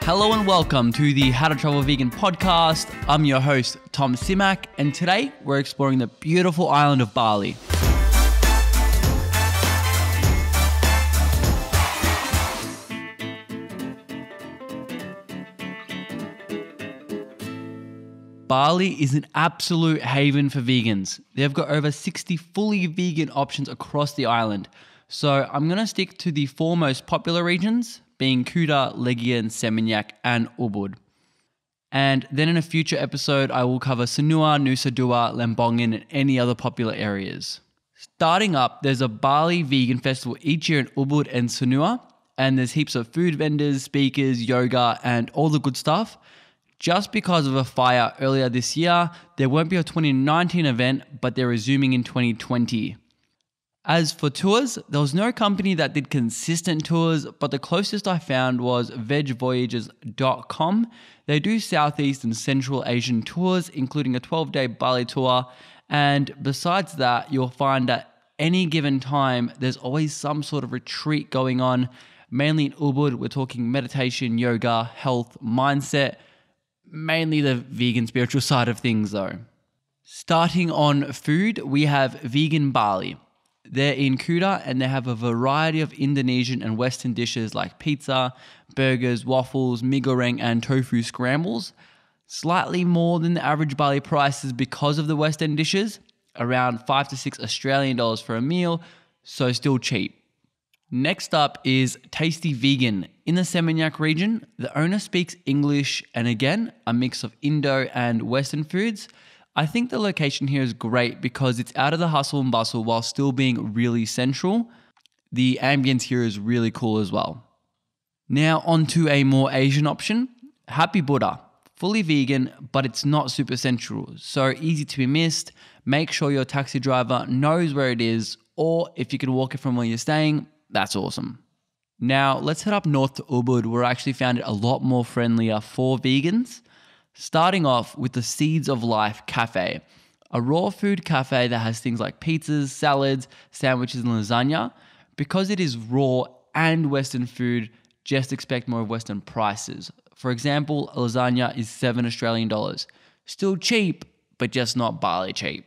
Hello and welcome to the How to Travel Vegan podcast. I'm your host, Tom Simak, and today we're exploring the beautiful island of Bali. Bali is an absolute haven for vegans. They've got over 60 fully vegan options across the island. So I'm going to stick to the four most popular regions, being Kuta, Legian, Seminyak, and Ubud. And then in a future episode, I will cover Sanua, Nusa Dua, Lembongan, and any other popular areas. Starting up, there's a Bali vegan festival each year in Ubud and Sanua, and there's heaps of food vendors, speakers, yoga, and all the good stuff. Just because of a fire earlier this year, there won't be a 2019 event, but they're resuming in 2020. As for tours, there was no company that did consistent tours, but the closest I found was vegvoyages.com. They do Southeast and Central Asian tours, including a 12-day Bali tour. And besides that, you'll find at any given time, there's always some sort of retreat going on. Mainly in Ubud, we're talking meditation, yoga, health, mindset, mainly the vegan spiritual side of things though. Starting on food, we have Vegan Bali. They're in Kuta and they have a variety of Indonesian and Western dishes like pizza, burgers, waffles, mie goreng, and tofu scrambles. Slightly more than the average Bali prices because of the Western dishes, around $5 to $6 Australian dollars for a meal, so still cheap. Next up is Tasty Vegan. In the Seminyak region, the owner speaks English and again, a mix of Indo and Western foods. I think the location here is great because it's out of the hustle and bustle while still being really central. The ambience here is really cool as well. Now onto a more Asian option, Happy Buddha. Fully vegan, but it's not super central, so easy to be missed. Make sure your taxi driver knows where it is, or if you can walk it from where you're staying, that's awesome. Now let's head up north to Ubud, where I actually found it a lot more friendlier for vegans. Starting off with the Seeds of Life Cafe, a raw food cafe that has things like pizzas, salads, sandwiches, and lasagna. Because it is raw and Western food, just expect more of Western prices. For example, a lasagna is $7 Australian dollars. Still cheap, but just not Bali cheap.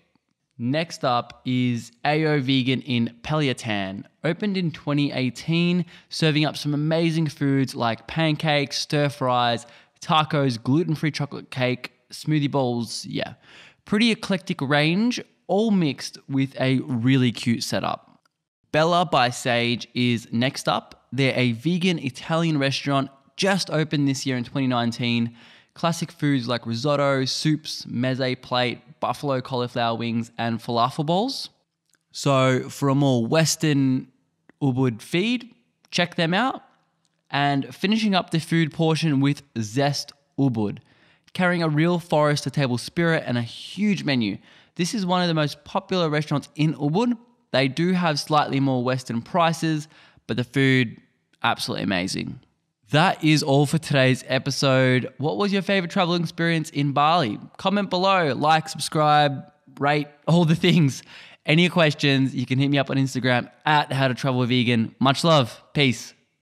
Next up is AO Vegan in Peliatan. Opened in 2018, serving up some amazing foods like pancakes, stir fries, tacos, gluten-free chocolate cake, smoothie bowls, yeah. Pretty eclectic range, all mixed with a really cute setup. Bella by Sage is next up. They're a vegan Italian restaurant just opened this year in 2019. Classic foods like risotto, soups, meze plate, buffalo cauliflower wings, and falafel bowls. So for a more Western Ubud feed, check them out. And finishing up the food portion with Zest Ubud, carrying a real forest to table spirit and a huge menu. This is one of the most popular restaurants in Ubud. They do have slightly more Western prices, but the food, absolutely amazing. That is all for today's episode. What was your favorite travel experience in Bali? Comment below, like, subscribe, rate, all the things. Any questions, you can hit me up on Instagram at How to Travel Vegan. Much love. Peace.